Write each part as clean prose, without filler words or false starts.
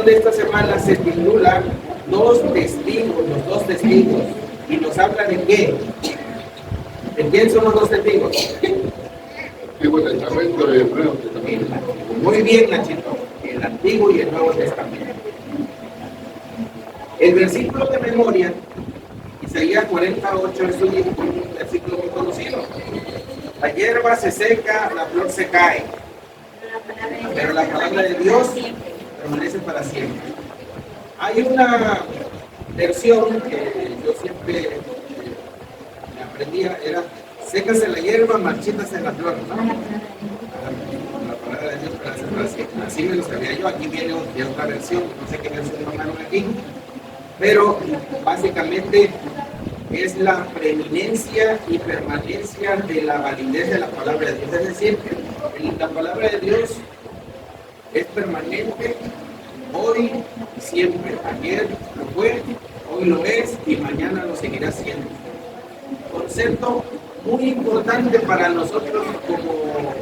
reflexión de esta semana se titula Dos testigos, los dos testigos. ¿Y nos habla de qué? ¿De quién son los dos testigos? Antiguo Testamento y el Nuevo Testamento. Muy bien, Nachito. El Antiguo y el Nuevo Testamento. El versículo de memoria, Isaías 48, es un versículo muy conocido. La hierba se seca, la flor se cae, pero la palabra de Dios permanece para siempre. Hay una versión que yo siempre me aprendía, era sécase la hierba, marchítase la flor, ¿no? La palabra de Dios permanece para siempre. Así me lo sabía yo. Aquí viene de otra versión, no sé qué versión tomaron aquí, pero básicamente es la preeminencia y permanencia de la validez de la palabra de Dios. Es decir, la palabra de Dios es permanente hoy y siempre. Ayer lo fue, hoy lo es y mañana lo seguirá siendo. Concepto muy importante para nosotros como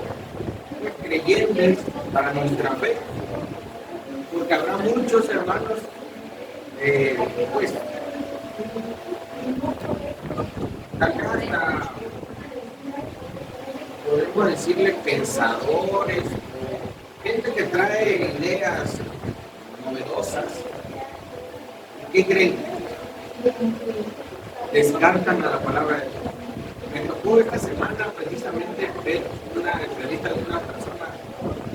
creyentes, para nuestra fe, porque habrá muchos hermanos pues hasta podemos decirle pensadores, gente que trae ideas novedosas. ¿Qué creen? Descartan a la palabra de Dios. Me tocó esta semana precisamente ver una entrevista de una persona,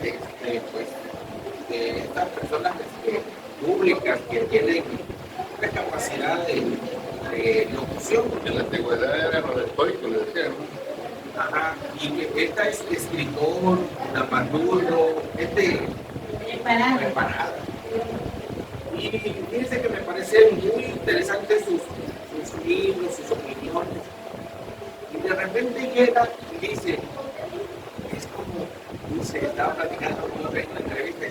pues, de estas personas públicas que tienen una capacidad de locución. En la antigüedad eran los estoicos, le decían, ¿no? Ajá, y que esta es escritor, dramaturgo, gente preparada. Y fíjense que me parecen muy interesantes sus libros, sus opiniones. Y de repente llega y dice, es como, dice, estaba platicando con una entrevista,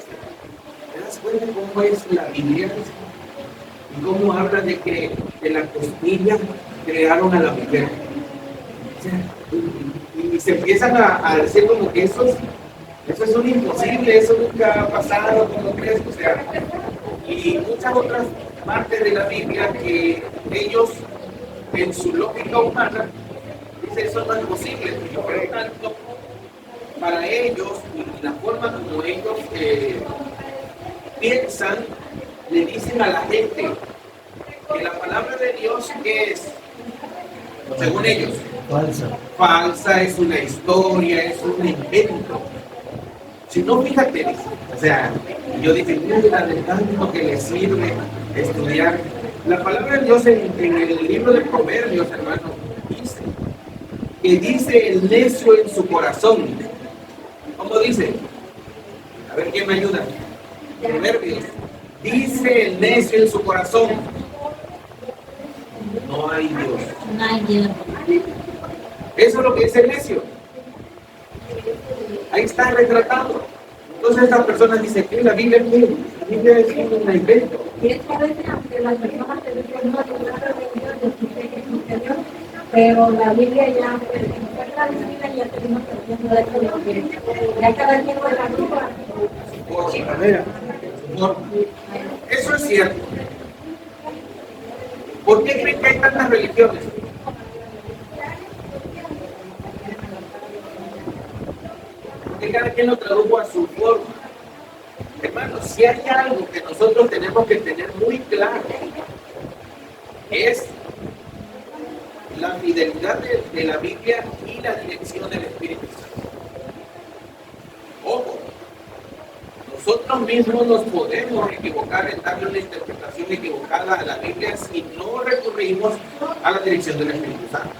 ¿te das cuenta cómo es la Biblia? Y cómo habla de que de la costilla crearon a la mujer. O sea, y se empiezan a decir como que eso es un imposible, eso nunca ha pasado, ¿cómo crees? O sea, y muchas otras partes de la Biblia que ellos, en su lógica humana, dicen eso no es posible. Y por lo tanto, para ellos, y la forma como ellos piensan, le dicen a la gente que la palabra de Dios es, según ellos, falsa, es una historia, es un invento. Si no, fíjate, o sea, yo dije, mira, de tanto que le sirve estudiar. La palabra de Dios en el libro de Proverbios, hermano, dice el necio en su corazón. ¿Cómo dice? A ver, ¿quién me ayuda? Proverbios. Dice el necio en su corazón, no hay Dios. No hay Dios. Eso es lo que dice el necio. Ahí está retratado. Entonces estas personas dicen que la Biblia es un invento. Y es que a veces, aunque las personas te dicen no, yo creo que Dios, yo sí sé que existe Dios, pero la Biblia ya, la Biblia ya tenemos que de esto de que ya cada quien con la Biblia. Eso es cierto. ¿Por qué creen que hay tantas religiones? Porque cada quien lo tradujo a su forma. Hermanos, si hay algo que nosotros tenemos que tener muy claro, es la fidelidad de la Biblia y la dirección del Espíritu Santo. Ojo, nosotros mismos nos podemos equivocar en darle una interpretación equivocada a la Biblia si no recurrimos a la dirección del Espíritu Santo.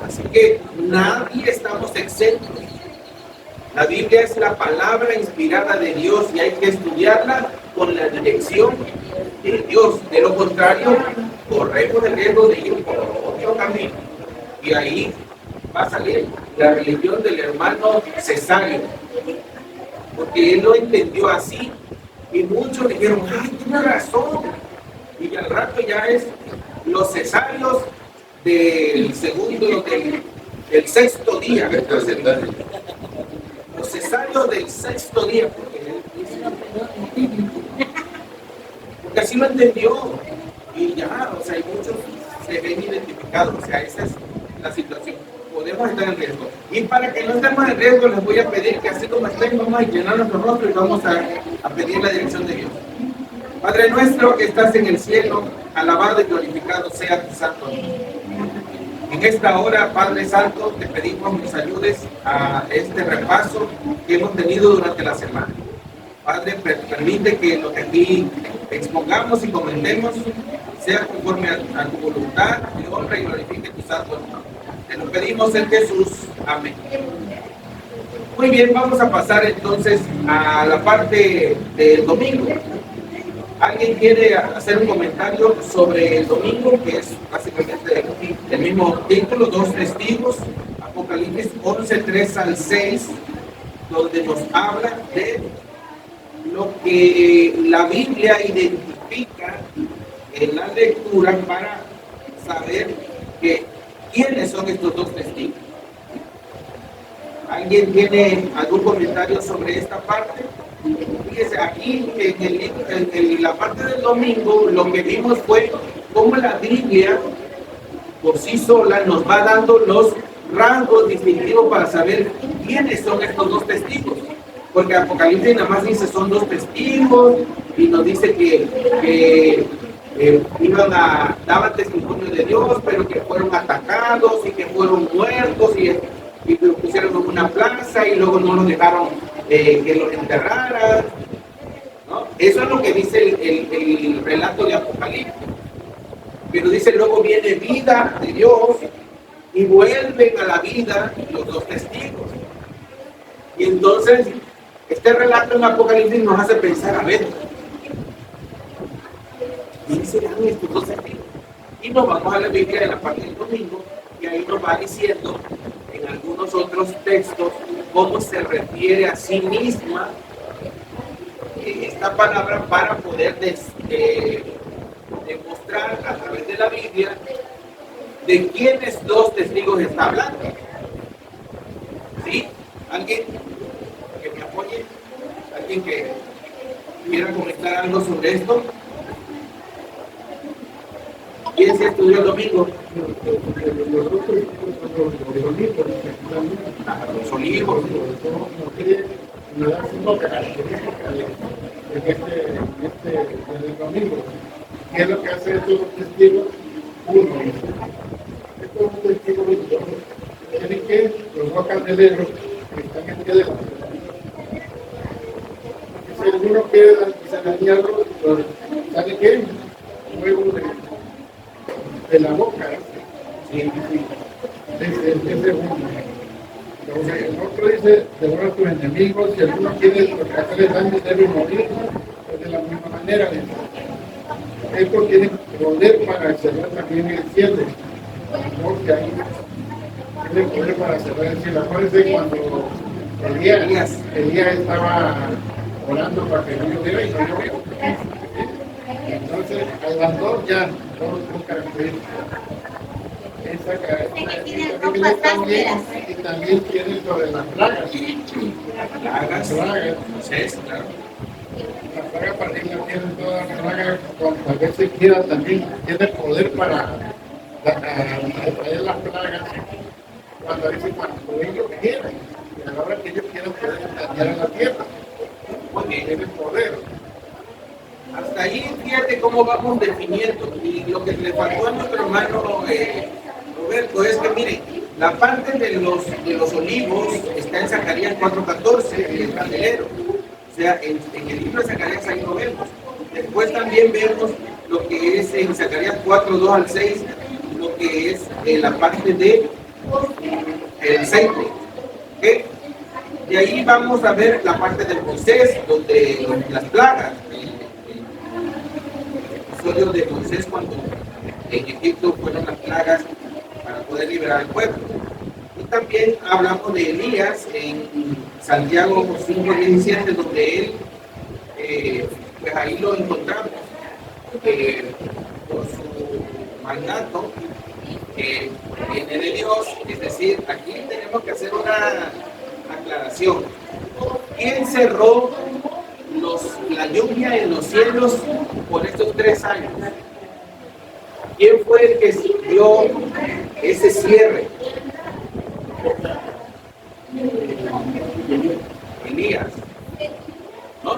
Así que nadie estamos exentos. La Biblia es la palabra inspirada de Dios y hay que estudiarla con la dirección de Dios. De lo contrario, corremos el riesgo de ir por otro camino. Y ahí va a salir la religión del hermano Cesario. Porque él lo entendió así. Y muchos dijeron, ¡ay, tiene razón! Y al rato ya es los cesarios del segundo, del sexto día. Los cesarios del sexto día, porque él dice, Porque así lo entendió. Y ya, o sea, hay muchos se ven identificados. O sea, esa es la situación. Podemos estar en riesgo. Y para que no estemos en riesgo, les voy a pedir que así como estén, vamos a llenar nuestro rostro y vamos a pedir la dirección de Dios. Padre nuestro que estás en el cielo, alabado y glorificado sea tu santo nombre. En esta hora, Padre Santo, te pedimos que nos ayudes a este repaso que hemos tenido durante la semana. Padre, permite que lo que aquí expongamos y comentemos sea conforme a tu voluntad y honra y glorifique tu santo nombre. Te lo pedimos en Jesús. Amén. Muy bien, vamos a pasar entonces a la parte del domingo. ¿Alguien quiere hacer un comentario sobre el domingo, que es básicamente el mismo título, dos testigos, Apocalipsis 11, 3 al 6, donde nos habla de lo que la Biblia identifica en la lectura para saber quiénes son estos dos testigos? ¿Alguien tiene algún comentario sobre esta parte? Fíjese, aquí en la parte del domingo lo que vimos fue cómo la Biblia por sí sola nos va dando los rasgos distintivos para saber quiénes son estos dos testigos. Porque Apocalipsis nada más dice son dos testigos y nos dice que daban testimonio de Dios, pero que fueron atacados y que fueron muertos y los pusieron en una plaza y luego no los dejaron que los enterraran, ¿no? Eso es lo que dice el relato de Apocalipsis. Pero dice, luego viene vida de Dios y vuelven a la vida los dos testigos. Y entonces, este relato en Apocalipsis nos hace pensar, a ver, ¿quiénes serán estos dos testigos? Y nos vamos a la Biblia en la parte del domingo y ahí nos va diciendo en algunos otros textos cómo se refiere a sí misma esta palabra para poder demostrar a través de la Biblia de quiénes dos testigos está hablando. ¿Sí? ¿Alguien que me apoye? ¿Alguien que quiera comentar algo sobre esto? ¿Quién se estudió el domingo? Los olivos. Me da cinco características en el domingo. ¿Qué es lo que hace estos testigos? Uno, estos dos testigos tienen que los dos candeleros que están en pie de la si alguno queda y se dañarlo, ¿sabe qué? Luego de la boca. Sí. Ese es uno. El otro dice, devora a tus enemigos, si alguno quiere hacerle daño debe morir, pues de la misma manera. Estos tienen poder para cerrar también el cielo, porque ahí tienen poder para cerrar el cielo. Acuérdense cuando Elías estaba orando para que no lloviera y no llovió. Entonces, a las dos ya, todos son características. Esa característica también, y también tiene sobre las plagas. Plagas. Sí, claro. La plaga para que la tienen todas las plagas, cuando a veces quiera también tiene poder para atraer las plagas. Cuando ellos quieran, y a la hora que ellos quieran pueden dañar a la tierra. Porque tienen poder. Hasta ahí, fíjate cómo vamos definiendo. Y lo que le faltó a nuestro hermano Roberto es que, miren, la parte de los olivos está en Zacarías 4:14, el candelero. O sea, en el libro de Zacarías ahí lo vemos. Después también vemos lo que es en Zacarías 4:2 al 6, lo que es la parte de el aceite. ¿Okay? De ahí vamos a ver la parte de Moisés, donde las plagas, el episodio de Moisés cuando en Egipto fueron las plagas para poder liberar al pueblo. Y también hablamos de Elías en Santiago 5:17, donde él, pues ahí lo encontramos por su mandato que viene de Dios. Es decir, aquí tenemos que hacer una aclaración. ¿Quién cerró la lluvia en los cielos por estos 3 años? ¿Quién fue el que dio ese cierre? Elías. ¿No?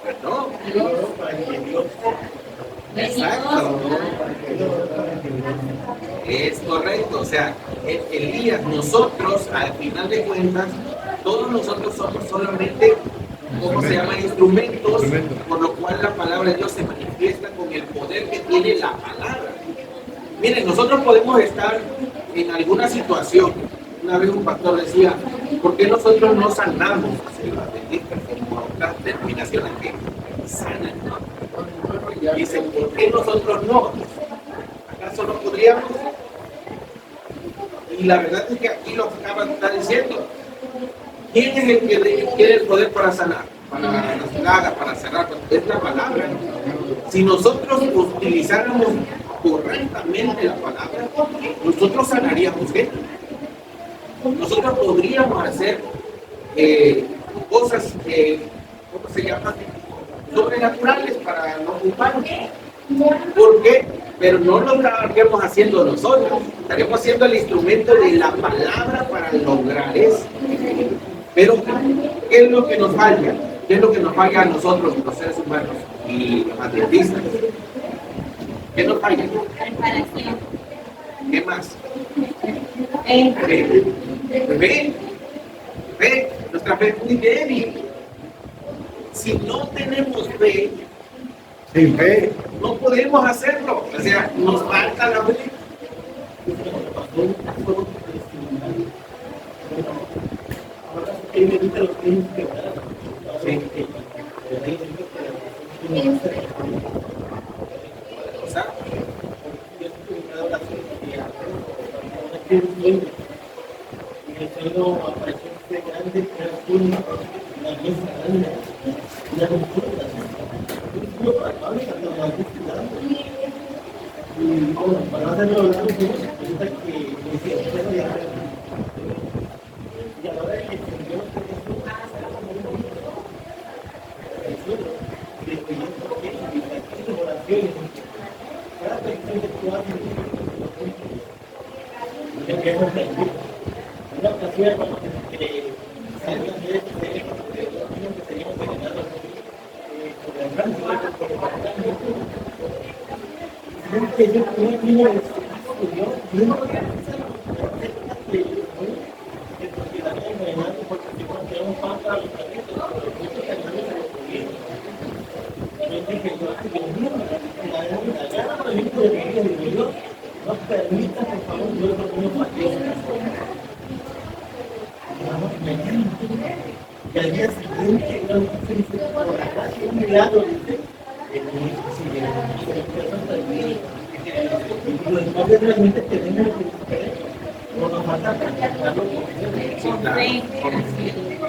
Pues no. Exacto. Es correcto. O sea, Elías, nosotros, al final de cuentas, todos nosotros somos solamente, ¿cómo se llama? Instrumentos, por lo cual la palabra de Dios se manifiesta con el poder que tiene la palabra. Miren, nosotros podemos estar en alguna situación. Una vez un pastor decía, ¿por qué nosotros no sanamos? Las benditas como otras denominaciones que sanan, ¿no? Dicen, ¿por qué nosotros no? ¿Acaso no podríamos? Y la verdad es que aquí lo acaban de estar diciendo. ¿Quién es el que tiene el poder para sanar? Para las plagas, para cerrar. Es la palabra. Si nosotros utilizáramos correctamente la palabra, nosotros sanaríamos gente. Nosotros podríamos hacer cosas, ¿cómo se llaman? Sobrenaturales para los humanos. ¿Por qué? Pero no lo estaríamos haciendo nosotros. Estaríamos haciendo el instrumento de la palabra para lograr eso. Pero, ¿qué es lo que nos falla? ¿Qué es lo que nos falla a nosotros, los seres humanos y los adventistas? ¿Qué nos falla? ¿Qué más? Fe. Nuestra fe es muy débil. Si no tenemos fe, Sin fe. no podemos hacerlo. O sea, nos falta la fe. Sí. O sea,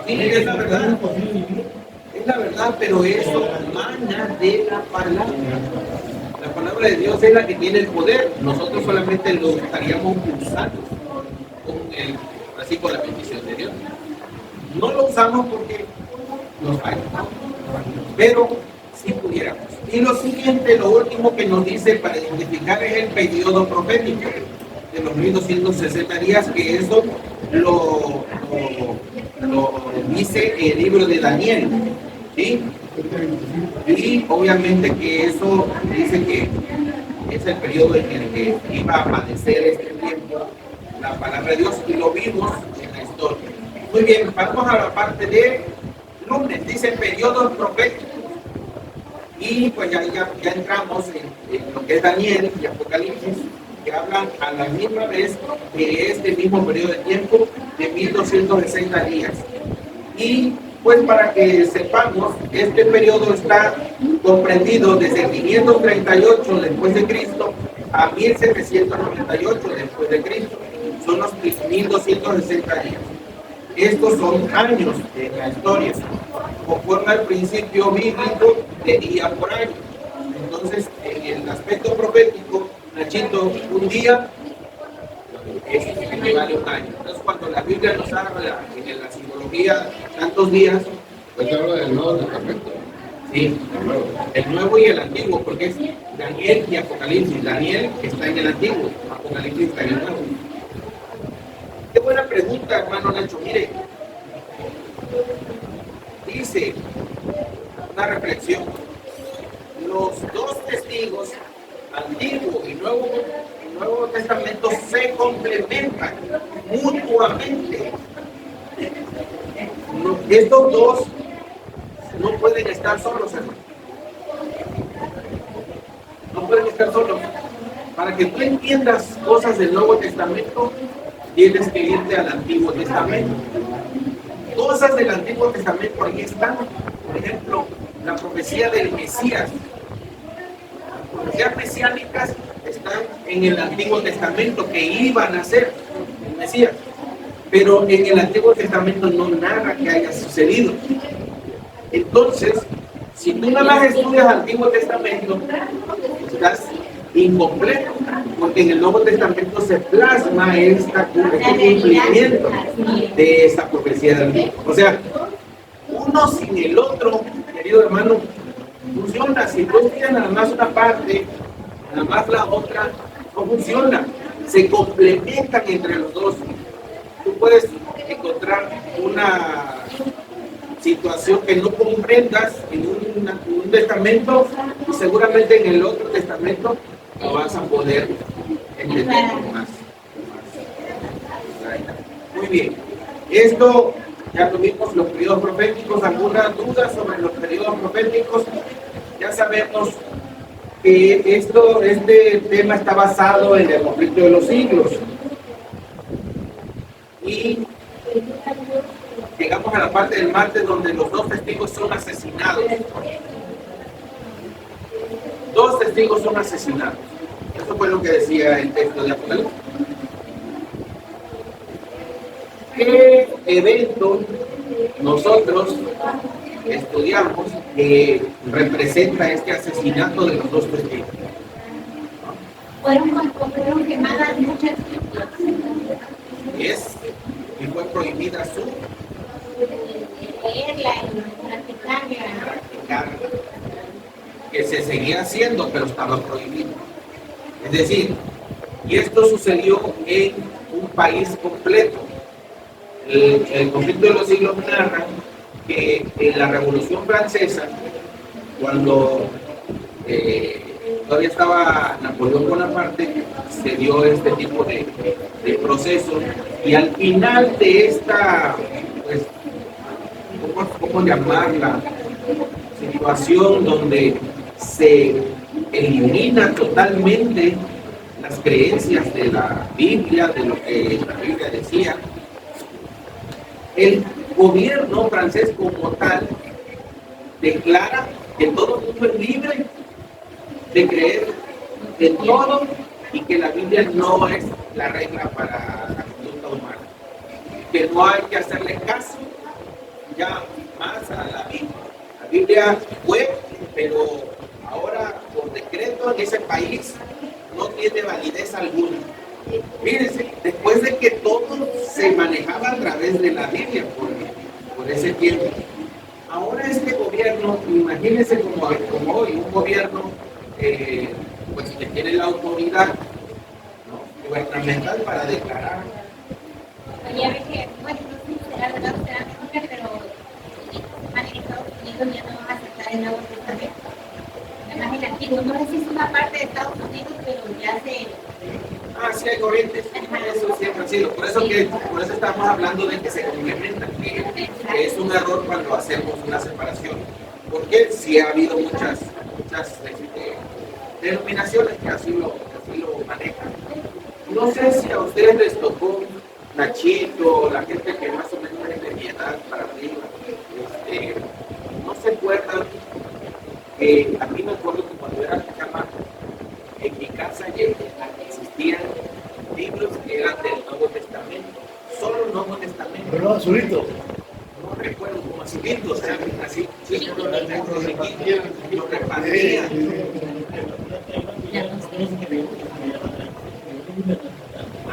es la verdad. Es la verdad, pero eso emana de la palabra. La palabra de Dios es la que tiene el poder. Nosotros solamente lo estaríamos usando así con la bendición de Dios. No lo usamos porque nos falla, pero si pudiéramos. Y lo siguiente, lo último que nos dice para identificar es el periodo profético de los 1260 días, que eso lo dice el libro de Daniel, ¿sí? Y obviamente que eso dice que es el periodo en el que iba a padecer este tiempo la palabra de Dios, y lo vimos en la historia. Muy bien, vamos a la parte de lunes, dice periodos proféticos. Y pues ya entramos en lo que es Daniel y Apocalipsis, que hablan a la misma vez de este mismo periodo de tiempo de 1260 días. Y pues para que sepamos, este periodo está comprendido desde 538 después de Cristo a 1798 después de Cristo. Son los 1260 días. Estos son años en la historia, conforme al principio bíblico de día por año. Entonces, en el aspecto profético, Nachito, un día equivale a un año. Entonces, cuando la Biblia nos habla en la simbología tantos días, Pues habla del Nuevo Testamento. Sí, el Nuevo y el Antiguo, porque es Daniel y Apocalipsis. Daniel está en el Antiguo, Apocalipsis está en el Nuevo. Qué buena pregunta, hermano Nacho. Mire, dice una reflexión. Los dos testigos, Antiguo y Nuevo Testamento, se complementan mutuamente. Estos dos no pueden estar solos, hermano. No pueden estar solos. Para que tú entiendas cosas del Nuevo Testamento, tienes que irte al Antiguo Testamento. Cosas del Antiguo Testamento ahí están. Por ejemplo, la profecía del Mesías. Las profecías mesiánicas están en el Antiguo Testamento, que iban a ser el Mesías. Pero en el Antiguo Testamento no narra que haya sucedido. Entonces, si tú nada más estudias el Antiguo Testamento, estás incompleto, porque en el Nuevo Testamento se plasma este cumplimiento de esta profecía del Antiguo. O sea, uno sin el otro, querido hermano, funciona. Si tú estudias nada más una parte, nada más la otra, no funciona. Se complementan entre los dos. Tú puedes encontrar una situación que no comprendas en un testamento y seguramente en el otro testamento lo vas a poder entender más. Muy bien. Esto ya tuvimos los periodos proféticos. ¿Alguna duda sobre los periodos proféticos? Ya sabemos que este tema está basado en el conflicto de los siglos. Y llegamos a la parte del martes donde los dos testigos son asesinados. Dos testigos son asesinados. Eso fue lo que decía el texto de Apocalipsis. ¿Qué evento nosotros estudiamos que representa este asesinato de los dos testigos? Fueron quemadas muchas Y fue prohibida su leerla y practicarla. Que se seguía haciendo, pero estaba prohibido. Es decir, y esto sucedió en un país completo. El conflicto de los siglos narra que en la Revolución Francesa, cuando todavía estaba Napoleón Bonaparte, se dio este tipo de procesos, y al final de esta, pues, ¿cómo llamarla? Situación donde se elimina totalmente las creencias de la Biblia, de lo que la Biblia decía. El gobierno francés como tal declara que todo el mundo es libre de creer en todo y que la Biblia no es la regla para la conducta humana, que no hay que hacerle caso ya más a la Biblia. La Biblia fue, pero ahora por decreto en ese país no tiene validez alguna. Fíjense, después de que todo se manejaba a través de la Biblia por ese tiempo, ahora este gobierno, imagínense como hoy, un gobierno pues que tiene la autoridad, ¿no?, gubernamental para declarar. Ya ves que, bueno, no sé si será verdad o será mentira, pero en Estados Unidos ya no van a aceptar el Nuevo Testamento. Además, el Antiguo, no sé si es una parte de Estados Unidos, pero ya se... Sí hay corrientes, eso siempre ha sido. Por eso estamos hablando de que se complementan, que es un error cuando hacemos una separación. Porque sí ha habido muchas denominaciones que así lo manejan. No sé si a ustedes les tocó, Nachito, la gente que más o menos es de mi edad para arriba, no se acuerdan que a mí me acuerdo que cuando era chamaco, en mi casa existían libros que eran del Nuevo Testamento, solo el Nuevo Testamento. Pero azulito. No recuerdo como azulitos, o sea, así, sí, lo repartían.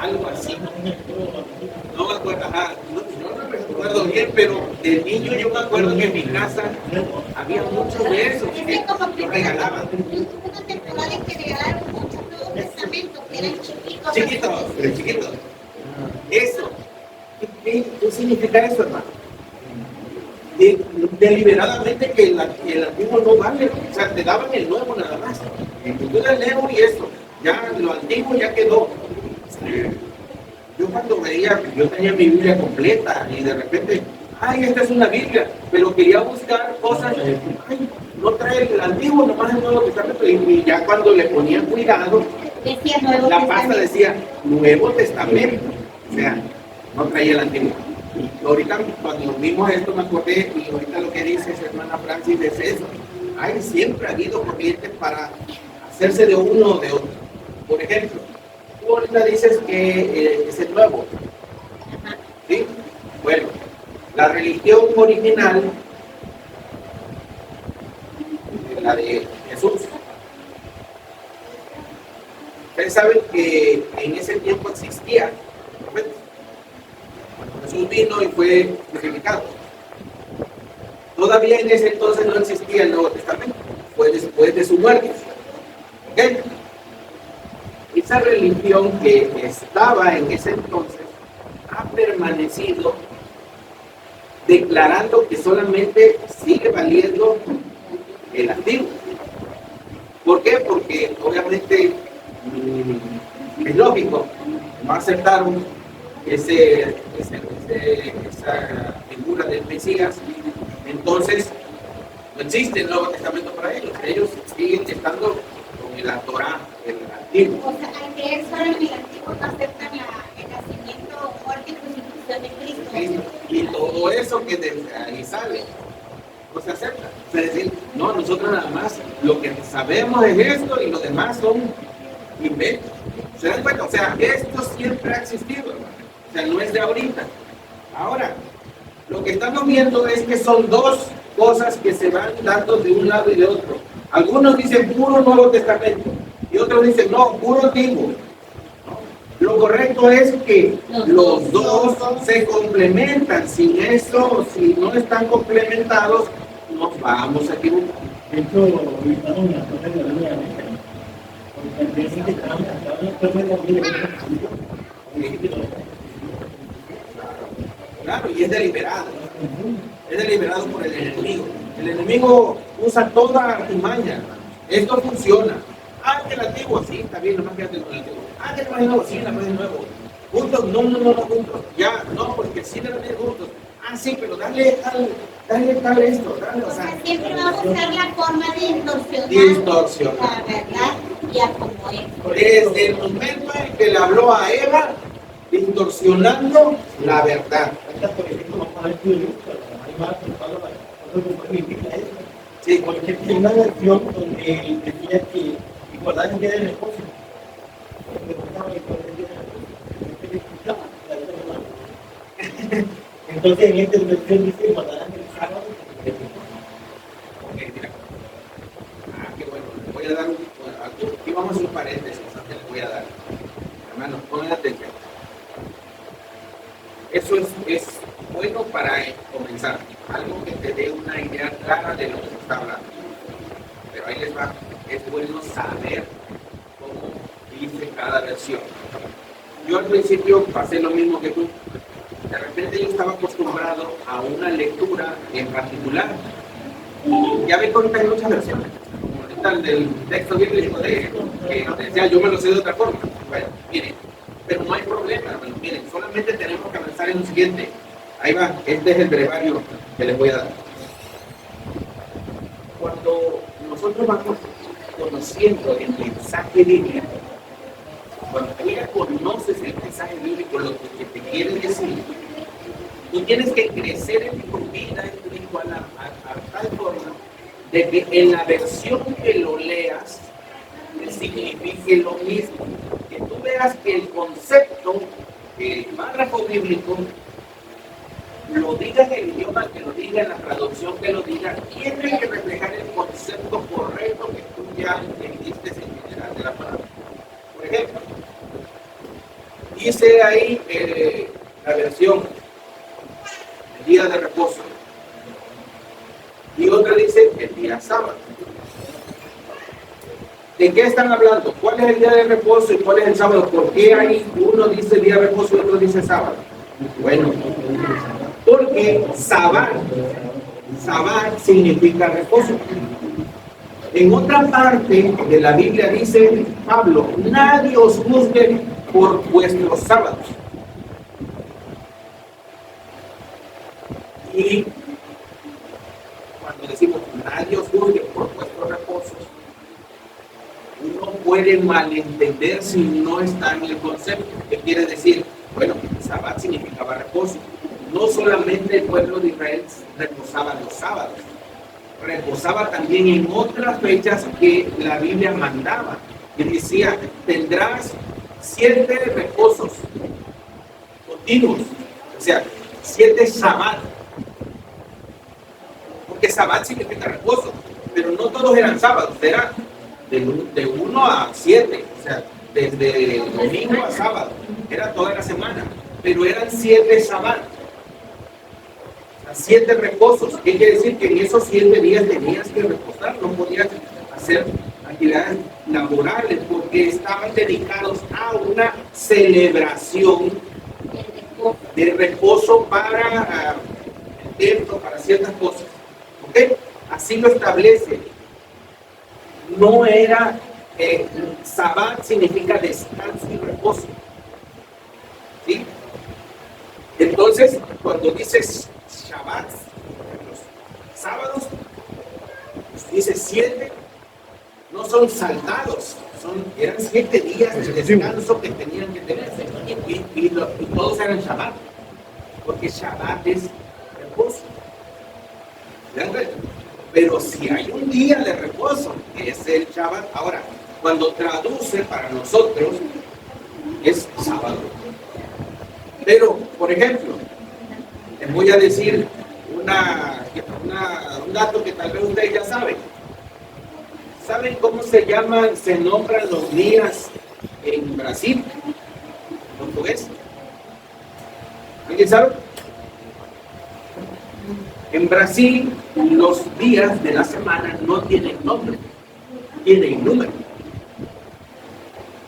Algo así. No me acuerdo, no recuerdo recuerdo bien, pero de niño yo me acuerdo que en mi casa había muchos de esos Es que que como que lo regalaban. hubo una temporada en que regalaron muchos Nuevos Testamentos, que eran chiquitos. Chiquitos, chiquitos. Eso. ¿Qué significa eso, hermano? Deliberadamente que el antiguo no vale, o sea, te daban el nuevo nada más. Yo le leo y eso, ya lo antiguo ya quedó. Yo cuando veía, yo tenía mi Biblia completa y de repente, ay, esta es una Biblia, pero quería buscar cosas, ay, no trae el antiguo, nomás el Nuevo Testamento, y ya cuando le ponían cuidado, Decía Nuevo la pasta Testamento. decía Nuevo Testamento, o sea, no traía el antiguo. Y ahorita cuando vimos esto me acordé, y ahorita lo que dice su hermana Francis es eso. Hay siempre ha habido corrientes para hacerse de uno o de otro. Por ejemplo, tú ahorita dices que es el nuevo, ¿sí? Bueno, la religión original, la de Jesús. Ustedes saben que en ese tiempo existía profetas. Cuando Jesús vino y fue crucificado. Todavía en ese entonces no existía el Nuevo Testamento. Fue después de su muerte. ¿Ok? Esa religión que estaba en ese entonces ha permanecido declarando que solamente sigue valiendo el antiguo. ¿Por qué? Porque obviamente es lógico, no aceptaron esa figura del Mesías, entonces no existe el Nuevo Testamento para ellos siguen estando con la Torá, el antiguo. O sea, al creer solo en el antiguo no aceptan el nacimiento, muerte y crucifixión de Cristo. Y todo eso que de ahí sale, no se acepta. Es decir, no, nosotros nada más lo que sabemos es esto y lo demás son inventos. ¿Se dan cuenta? O sea, esto siempre ha existido, hermano. O sea, no es de ahorita. Ahora, lo que estamos viendo es que son dos cosas que se van dando de un lado y de otro. Algunos dicen puro Nuevo Testamento y otros dicen no, puro Antiguo. Lo correcto es que los dos se complementan. Sin eso, si no están complementados, nos vamos a equivocar. De hecho, ubicamos en la torre de la Nueva América. Porque al día siguiente estábamos en la torre de la Nueva Claro, y es deliberado. Es deliberado por el enemigo. El enemigo usa toda artimaña. Esto funciona. Ah, que el antiguo, sí, está bien, nomás quédate con el antiguo. Ah, que el nuevo, sí, el nuevo. Juntos, no, juntos. Ya, no, porque sí deben ir juntos. Ah, sí, pero dale esto, dale, O sea, siempre va a buscar la forma de distorsionar la verdad y a como es. desde el momento en que le habló a Eva, distorsionando la verdad. Por ejemplo, vamos a ver tu lista. Hay más que Pablo para eso. Sí, Porque tiene una versión donde decía que guardar el día del esposo. Entonces en esta versión dice guardarán el sábado. ok, mira. Ah, qué bueno. Le voy a dar aquí vamos a un paréntesis que le voy a dar. Hermanos, pongan atención. Eso es bueno para comenzar. Algo que te dé una idea clara de lo que se está hablando. Pero ahí les va. Es bueno saber cómo dice cada versión. Yo al principio pasé lo mismo que tú. De repente yo estaba acostumbrado a una lectura en particular. Y ya ven que ahorita hay muchas versiones. Como ahorita el del texto bíblico que decía yo me lo sé de otra forma. Bueno, miren. Pero no hay problema, hermanos. Miren, solamente tenemos que avanzar en lo siguiente. Ahí va, este es el brevario que les voy a dar. Cuando nosotros vamos conociendo el mensaje bíblico, cuando tú ya conoces el mensaje bíblico, lo que te quiere decir, tú tienes que crecer en tu vida espiritual a tal forma de que en la versión que lo leas, signifique lo mismo. Que tú veas que el concepto, el párrafo bíblico, lo diga en el idioma que lo diga, en la traducción que lo diga, tiene que reflejar el concepto correcto que tú ya entendiste en general de la palabra. Por ejemplo, dice ahí la versión día de reposo. Y otra dice el día sábado. ¿De qué están hablando? ¿Cuál es el día de reposo y cuál es el sábado? ¿Por qué ahí uno dice día de reposo y otro dice sábado? Bueno, porque Sabbat significa reposo. En otra parte de la Biblia dice Pablo, nadie os juzgue por vuestros sábados. Y cuando decimos nadie os juzgue por vuestros reposos, uno puede malentender si no está en el concepto. ¿Qué quiere decir? Bueno, Sabbat significaba reposo. No solamente el pueblo de Israel reposaba los sábados, reposaba también en otras fechas que la Biblia mandaba. Y decía, tendrás 7 reposos continuos, o sea, 7 Sabbat. Porque Sabbat significa reposo, pero no todos eran sábados, eran de 1 a 7, o sea, desde domingo a sábado, era toda la semana, pero eran 7 Sabbat, o sea, 7 reposos. ¿Qué quiere decir? Que en esos 7 días tenías que reposar, no podías hacer actividades laborales porque estaban dedicados a una celebración de reposo para el templo, para ciertas cosas. ¿Ok? Así lo establece. No era, Sabbat significa descanso y reposo. ¿Sí? Entonces, cuando dices Shabbat, los sábados, pues dice 7, no son saltados, eran 7 días de descanso que tenían que tener. Y todos eran Shabbat, porque Shabbat es reposo. Pero si hay un día de reposo, que es el Shabbat, ahora, cuando traduce para nosotros, es sábado. Pero, por ejemplo, les voy a decir un dato que tal vez ustedes ya saben. ¿Saben cómo se nombran los días en Brasil? ¿En portugués? ¿Alguien sabe? En Brasil, los días de la semana no tienen nombre, tienen número.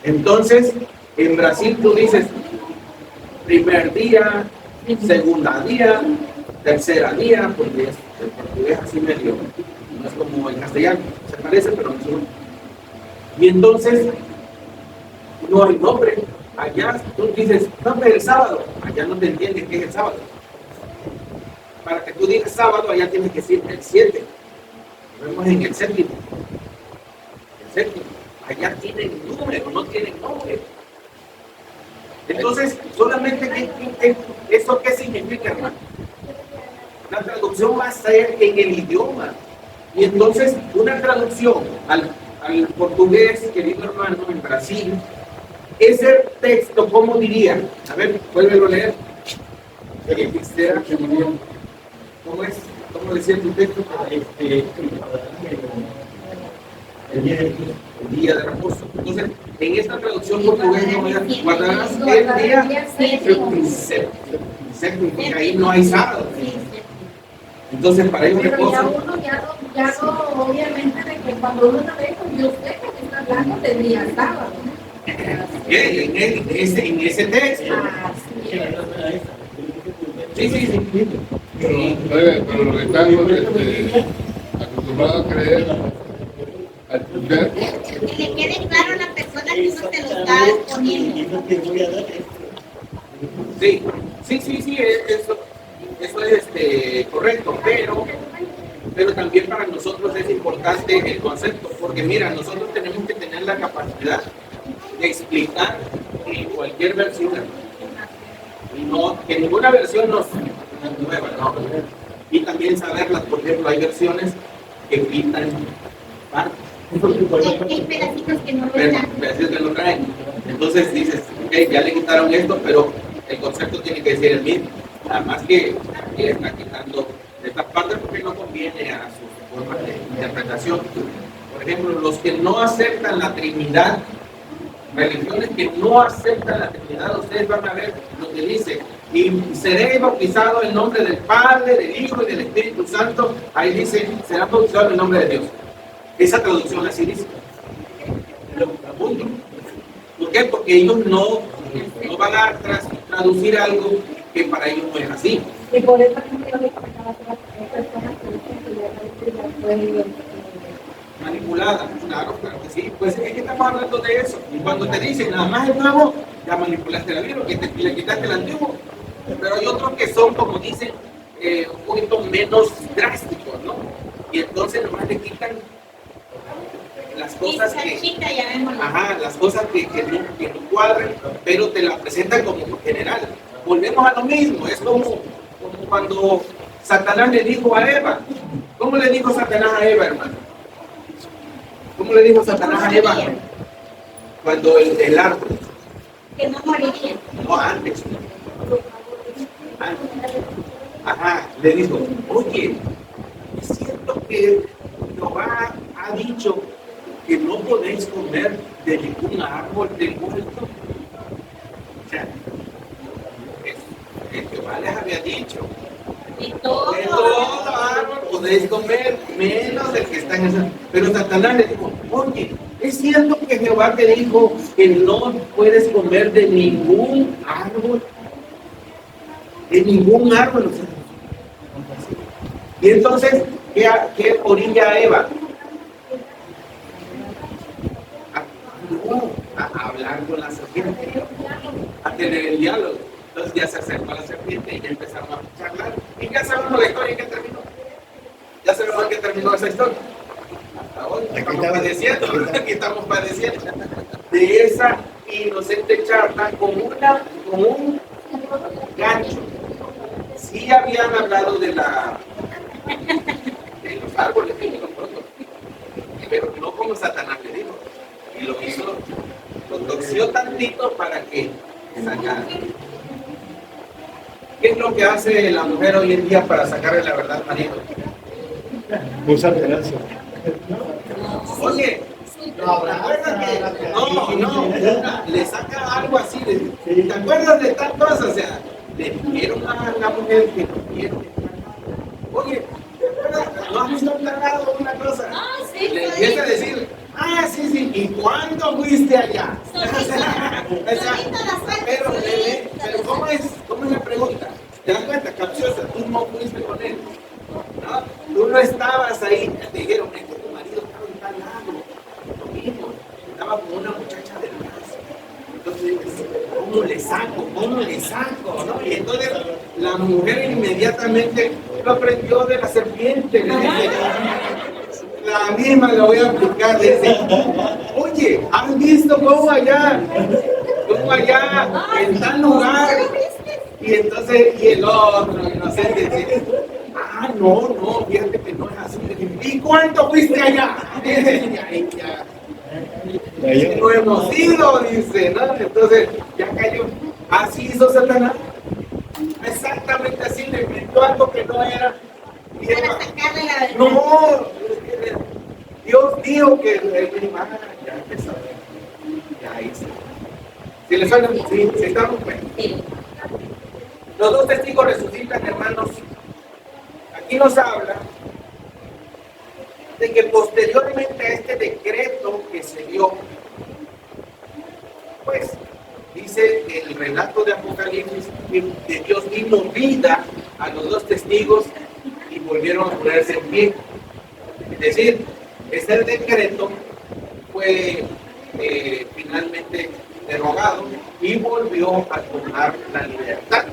Entonces, en Brasil tú dices primer día, segunda día, tercera día, porque el portugués así medio, no es como el castellano, se parece, pero no es igual. Y entonces, no hay nombre. Allá tú dices, nombre del sábado, allá no te entienden qué es el sábado. Para que tú digas sábado, allá tienes que decir el 7. Lo vemos en el séptimo. El séptimo. Allá tienen número, no tienen nombre. Entonces, solamente, ¿eso qué significa, hermano? La traducción va a ser en el idioma. Y entonces, una traducción al portugués, querido hermano, en Brasil, ese texto, ¿cómo diría? A ver, vuélvelo a leer. ¿Cómo es? ¿Cómo decía tu texto? El día de reposo. Entonces, en esta traducción portuguesa guardarás el día séptimo, porque ahí no hay sábado. Entonces, para ellos Pero ya reposo. uno ya no, obviamente, de que cuando uno ve, yo sé que está hablando de día sábado. En ese texto. Sí. Pero lo que estamos acostumbrados a creer, a juzgar. Que le quede claro a la persona que uno se lo está poniendo. Sí, eso es correcto, pero también para nosotros es importante el concepto, porque mira, nosotros tenemos que tener la capacidad de explicar en cualquier versión, y no, que ninguna versión nos nueva, no, y también saberlas. Por ejemplo, hay versiones que quitan partes. Hay pedacitos que no lo están. Pedacitos que lo traen. Entonces dices, ok, ya le quitaron esto, pero el concepto tiene que ser el mismo. Nada más que le está quitando estas partes porque no conviene a su forma de interpretación. Por ejemplo, los que no aceptan la Trinidad, religiones que no aceptan la Trinidad, ustedes van a ver lo que dice, y seré bautizado en nombre del Padre, del Hijo y del Espíritu Santo. Ahí dice, será bautizado en el nombre de Dios. Esa traducción así dice. Punto. ¿Por qué? Porque ellos no van a traducir algo que para ellos no es así. Y por eso es que yo le comentaba a las personas que dicen que ya fue Manipulada, claro que sí. Pues es que estamos hablando de eso. Y cuando te dicen nada más el nuevo, ya manipulaste la Biblia, que le quitaste el antiguo. Pero hay otros que son, como dicen, un poquito menos drásticos, ¿no? Y entonces nomás le quitan las cosas que, las cosas que no cuadran, pero te la presentan como general. Volvemos a lo mismo, es como cuando Satanás le dijo a Eva. ¿Cómo le dijo Satanás a Eva, hermano? ¿Cómo le dijo Satanás a Eva? Cuando el árbol. Que no moriría. No, antes. Ajá, le dijo, oye, es cierto que Jehová ha dicho que no podéis comer de ningún árbol del huerto. O sea, Jehová les había dicho, Y todo. de todo árbol podéis comer, menos del que está en esa. Pero Satanás le dijo, oye, es cierto que Jehová te dijo que no puedes comer de ningún árbol. De ningún árbol. O sea, y entonces, ¿qué orilla a Eva? A hablar con la serpiente, a tener el diálogo. Entonces ya se acercó a la serpiente y ya empezaron a charlar. Y ya sabemos la historia en que terminó. Ya sabemos en qué terminó esa historia. Hasta hoy aquí estamos padeciendo de esa inocente charla con un gancho. Sí habían hablado de los árboles y los frutos, pero no como Satanás le dijo. Y lo hizo, lo torció tantito para que sacara. ¿Qué es lo que hace la mujer hoy en día para sacarle la verdad al marido? Usa pedazo. Oye, ¿te acuerdas que no, le saca algo así? ¿Te acuerdas de tal cosa? O sea, le dijeron a la mujer que no quiere. Oye, ¿te acuerdas? ¿No has visto planeado una cosa? Sí, Le empieza a decir, sí, ¿y cuándo fuiste allá? Pero ¿cómo es la pregunta? ¿Te das cuenta? Capciosa, tú no fuiste con él. ¿No? Tú no estabas ahí, te dijeron, es que tu marido estaba en tal lado. Lo mismo, estaba con una muchacha del brazo. Entonces, ¿cómo le saco? ¿No? Y entonces la mujer inmediatamente lo aprendió de la serpiente. Le dice, la misma la voy a aplicar. Le dice, oye, ¿has visto cómo allá en tal lugar? Y entonces, y el otro inocente dice, no, fíjate que no es así. ¿Y cuánto fuiste allá? No hemos ido, dice, ¿no? Entonces, ya cayó. Así hizo Satanás. Exactamente así, le inventó algo que no era. Y Eva, no, Dios dijo que el animal ya empezó. Ya hizo. Si les suena, sí, estamos buenos. Los dos testigos resucitan, hermanos. Aquí nos habla de que posteriormente a este decreto que se dio, pues dice el relato de Apocalipsis que Dios dio vida a los dos testigos y volvieron a ponerse en pie. Es decir, ese decreto fue finalmente derogado y volvió a tomar la libertad,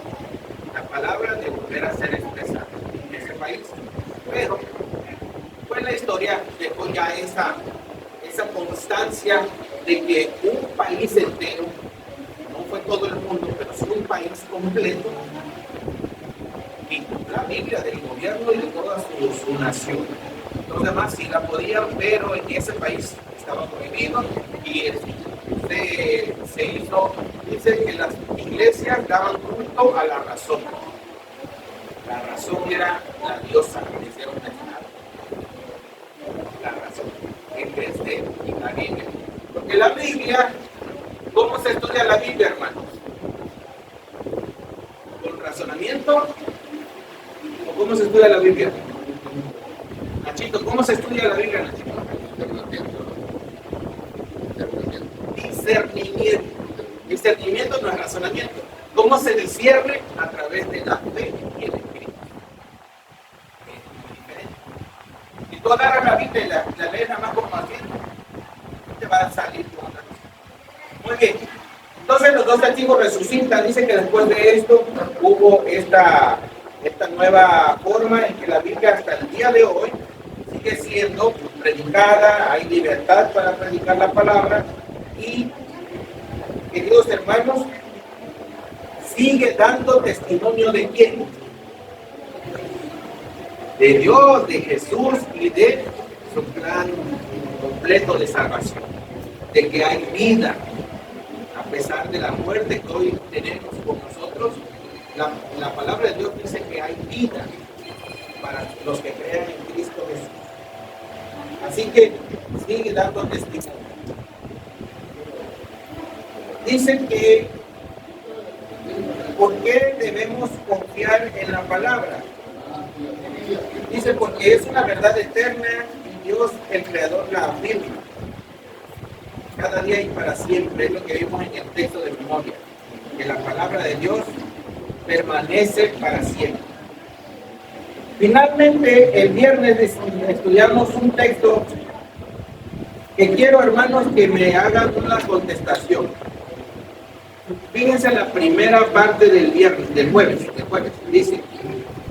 la palabra de volver a ser expresada en ese país. Pero pues la historia dejó ya esa constancia de que un país entero, no fue todo el mundo, pero sí un país completo, y la Biblia del gobierno y de toda su nación. Los demás sí la podían, pero en ese país estaba prohibido y se hizo, dice que las iglesias daban culto a la razón. La razón era la diosa que hicieron mencionar. La razón, en vez de la Biblia. Porque la Biblia, ¿cómo se estudia la Biblia, hermanos? Con discernimiento? ¿O cómo se estudia la Biblia? Nachito, ¿cómo se estudia la Biblia, Nachito? Discernimiento. Discernimiento no es razonamiento. ¿Cómo se discierne? A través de la fe y el Espíritu. Es muy diferente. Si tú agarras la Biblia y la lees nada más como haciendo, te va a salir con otra cosa. Muy bien. Entonces los dos testigos resucitan. Dice que después de esto hubo esta nueva forma en que la Biblia hasta el día de hoy sigue siendo predicada. Hay libertad para predicar la palabra. Y, queridos hermanos, sigue dando testimonio de quién? De Dios, de Jesús y de su plan completo de salvación. De que hay vida. A pesar de la muerte que hoy tenemos con nosotros, la palabra de Dios dice que hay vida para los que crean en Cristo Jesús. Así que sigue dando testimonio. Dicen que ¿por qué debemos confiar en la palabra? Dice porque es una verdad eterna y Dios, el Creador, la afirma. Cada día y para siempre, es lo que vimos en el texto de memoria, que la palabra de Dios permanece para siempre. Finalmente, el viernes estudiamos un texto que quiero, hermanos, que me hagan una contestación. Fíjense en la primera parte del jueves, dice,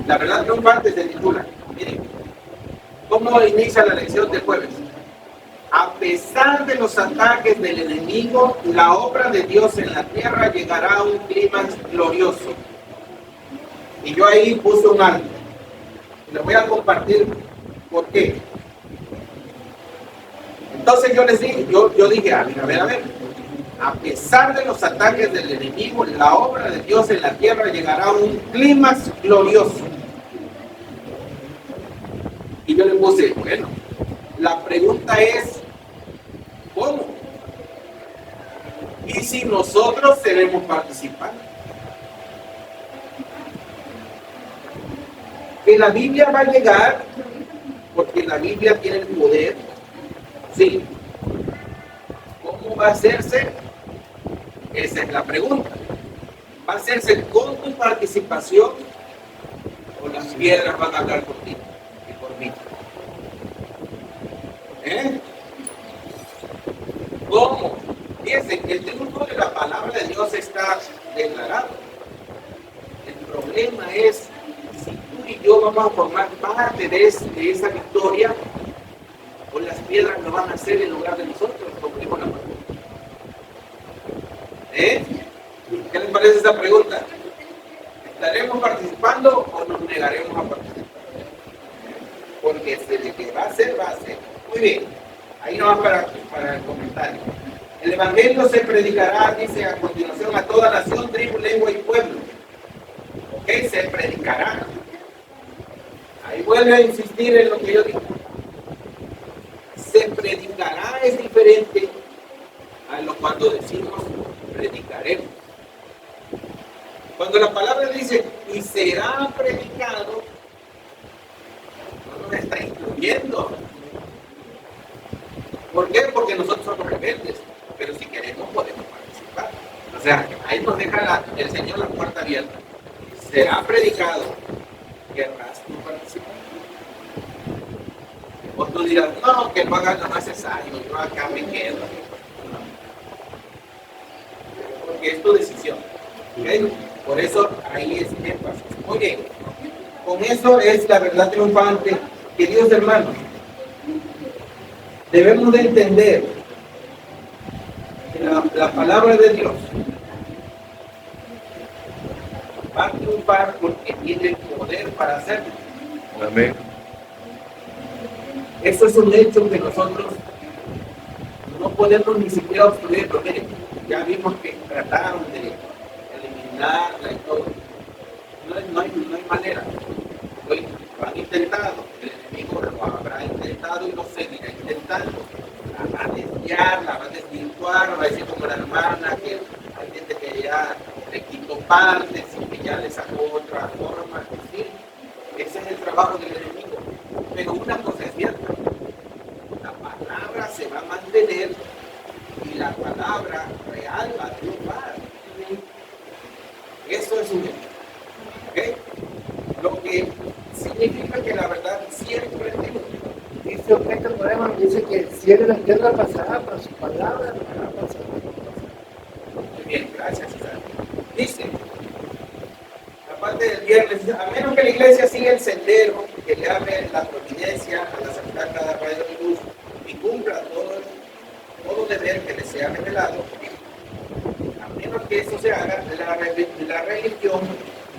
la verdad triunfante se titula, miren, ¿cómo inicia la lección del jueves? A pesar de los ataques del enemigo, la obra de Dios en la tierra llegará a un clímax glorioso. Y yo ahí puse un alto. Les voy a compartir por qué. Entonces yo les dije, yo dije, a ver. A pesar de los ataques del enemigo, la obra de Dios en la tierra llegará a un clímax glorioso. Y yo le puse, bueno, la pregunta es, ¿cómo? ¿Y si nosotros queremos participar? Que la Biblia va a llegar, porque la Biblia tiene el poder, sí. ¿Cómo va a hacerse? Esa es la pregunta. ¿Va a hacerse con tu participación o las piedras van a hablar por ti y por mí? ¿Cómo? Fíjense que el triunfo de la palabra de Dios está declarado. El problema es si tú y yo vamos a formar parte de esa victoria o las piedras no van a ser en lugar de nosotros, como dijo la palabra. ¿Qué les parece esa pregunta? ¿Estaremos participando o nos negaremos a participar? Porque de que va a ser, va a ser. Muy bien, ahí no va para el comentario. El evangelio se predicará, dice a continuación, a toda nación, tribu, lengua y pueblo. ¿Ok? Se predicará. Ahí vuelve a insistir en lo que yo digo. Se predicará es diferente a lo cuando decimos predicaremos. Cuando la palabra dice y será predicado, no nos está incluyendo. ¿Por qué? Porque nosotros somos rebeldes, pero si queremos podemos participar. O sea, ahí nos deja el Señor la puerta abierta. Será predicado. ¿Querrás tú participar? O tú dirás, no, que lo haga lo necesario, yo acá me quedo. Porque es tu decisión. ¿Okay? Por eso ahí es énfasis. Muy bien. Con eso es la verdad triunfante. Queridos hermanos, debemos de entender que la palabra de Dios va a triunfar porque tiene el poder para hacerlo. Amén. Eso es un hecho que nosotros no podemos ni siquiera obstruirlo. Miren, ya vimos que trataron de eliminarla y todo. No hay manera. Lo han intentado. El enemigo lo habrá intentado y lo seguirá intentando. La va a desviar, la va a desvirtuar, va a decir como la hermana que hay gente que ya le quitó partes y que ya le sacó otra forma. Sí, ese es el trabajo del enemigo. Pero una cosa es cierta, la palabra se va a mantener y la palabra real va a triunfar. Eso es un hecho. ¿Ok? Lo que significa que la verdad siempre triunfa. Dice Objeto Podemos, dice que el cielo y la tierra pasará, pero su palabra no va a pasar. Muy bien, gracias, César. Dice, la parte del viernes, a menos que la iglesia siga el sendero que le abre la providencia al aceptar cada rayo de luz y cumpla todo deber que le sea revelado, a menos que eso se haga, la religión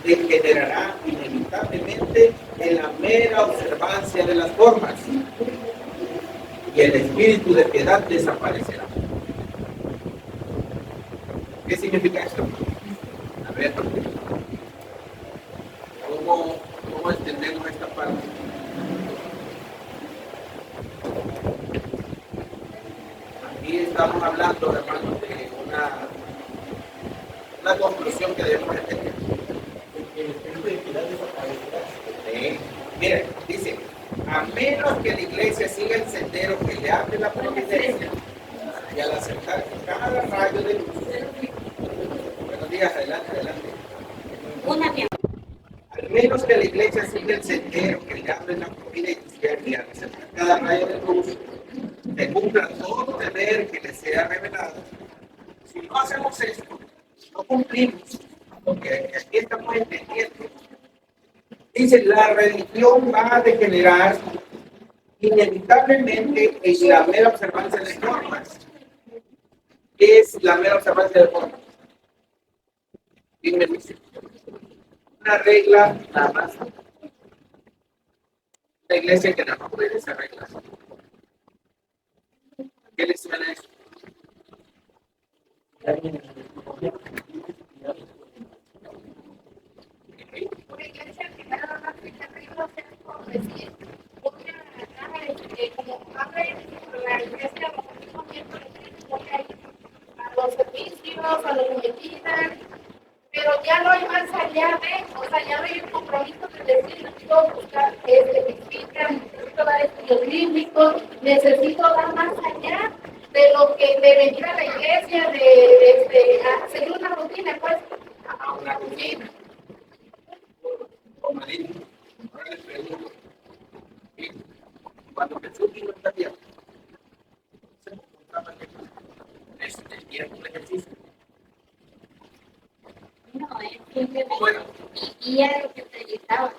degenerará inevitablemente en la mera observancia de las formas y el espíritu de piedad desaparecerá. ¿Qué significa esto? A ver, ¿cómo entendemos esta parte? Aquí estamos hablando, hermanos, de una conclusión que debemos entender. El espíritu de piedad desaparecerá. Sí. Miren, dice, a menos que la iglesia siga el sendero que le abre la providencia y al aceptar cada rayo de luz. Buenos días, adelante. Una que Al menos que la iglesia siga el sendero que le abre la providencia y al aceptar cada rayo de luz, se cumpla todo deber que le sea revelado. Si no hacemos esto, no cumplimos, porque aquí estamos entendiendo. Dice, la religión va a degenerar inevitablemente en la mera observancia de normas. ¿Qué es la mera observancia de normas? Dime, una regla nada más. La iglesia que no obedece reglas. ¿Qué les suena eso? una iglesia que nada más que arriba se por decir, voy a ganar, como abre la iglesia, los mismos miembros, voy a ir a los servicios, a los que me quitan, pero ya no hay más allá de, o sea, ya no hay el compromiso de decir, necesito buscar física, necesito dar estudios bíblicos, necesito dar más allá de lo que de venir a la iglesia, de seguir una rutina, pues. A una rutina. O marido. Ahora les pregunto. Cuando Jesús vino a esta tierra, se encontraba en el ejercicio. No, es simplemente Bueno, y era lo que predicaba.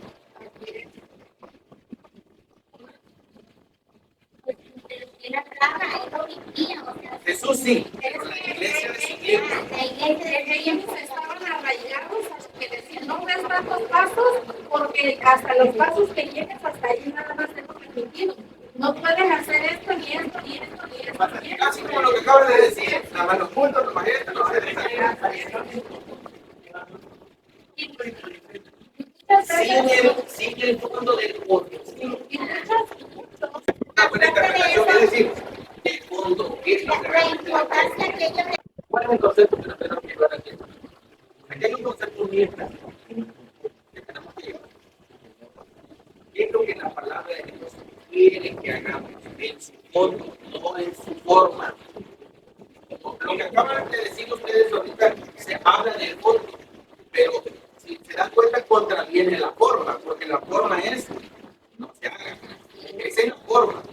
En la palabra es lo que vivía, o sea, Jesús sí, pero la iglesia de su tiempo. la iglesia de ellos estaban arraigados a que decían, no ves tantos pasos, porque hasta los pasos que llegues hasta ahí nada más tengo permitido. No puedes hacer esto, ni esto, ni esto, ni esto, ni esto. Casi como lo que acabas de decir, nada más los puntos, los maestros, no sé. Sigue el fondo del fondo. Una buena interpretación es decir, el fondo, ¿qué es lo que La realmente importancia que ellos ¿cuál es el concepto que nos tenemos que llevar aquí? Aquí hay un concepto muy específico que tenemos que llevar. ¿Qué es lo que la palabra de Dios quiere que hagamos en su fondo, no en su forma? Lo que acaban de decir ustedes ahorita se habla del fondo, pero si se dan cuenta contraviene la forma, porque la forma es no se haga. Esa es la forma.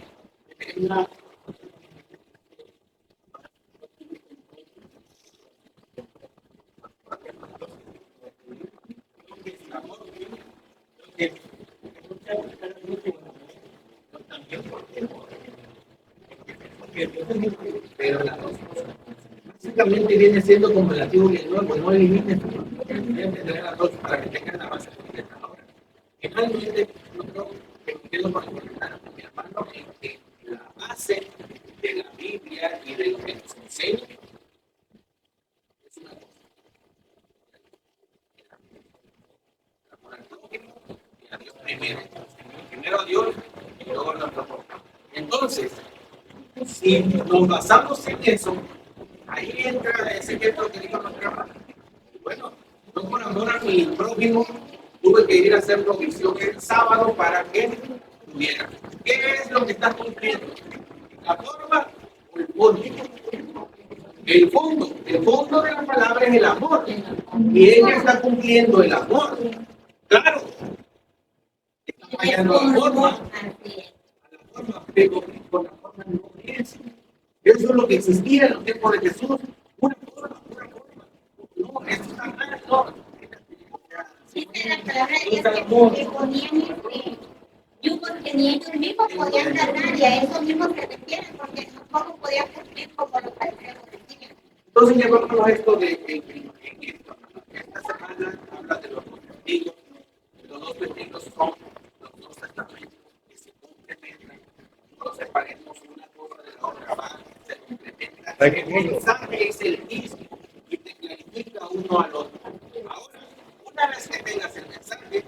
Pero la dos básicamente viene siendo como el antiguo y el nuevo, no eliminen, deben tener las dos para que tengan la base completa ahora. Finalmente, yo creo que quiero comentar a mi hermano que la base de la Biblia y de lo que nos enseña es una cosa. Amor al prójimo y a Dios primero. Primero a Dios y luego a nuestro prójimo. Entonces, si nos basamos en eso, ahí entra ese ejemplo que dijo nuestra hermana. Bueno, no por amor a mi prójimo, tuve que ir a hacer provisión el sábado para que tuviera. ¿Qué es lo que está cumpliendo? ¿La forma o el fondo? El fondo de la palabra es el amor. Y ella está cumpliendo el amor. Claro, está fallando la forma, pero con la forma no es. Eso es lo que existía en los tiempos de Jesús. Una forma. No, eso está mal, no. Sí, la palabra de Dios que ponían yugos que ni ellos mismos podían cargar y a eso mismo se refieren porque tampoco podían cumplir como los fariseos decían. Entonces llevamos esto esta semana habla de los dos testigos. Los dos testigos son los dos testamentos que se complementan. No separemos una cosa de la otra, se complementan. El mensaje es el mismo y te clarifica uno al otro. Ahora, una vez que tengas el mensaje,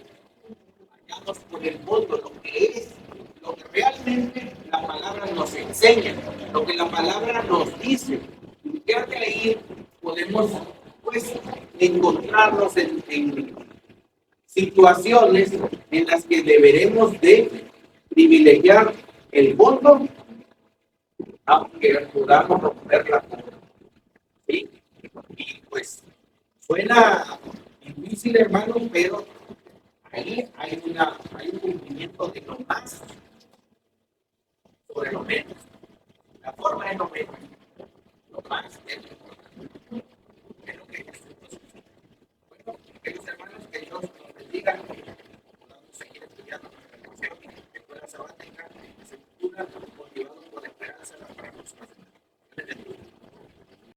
vayamos por el fondo, lo que realmente la palabra nos enseña, lo que la palabra nos dice. Y ya de ahí podemos pues encontrarnos en situaciones en las que deberemos de privilegiar el fondo aunque podamos romper la forma. ¿Sí? Y pues suena difícil, hermano, pero ahí hay un cumplimiento de lo más sobre lo menos. La forma es lo menos. Lo más es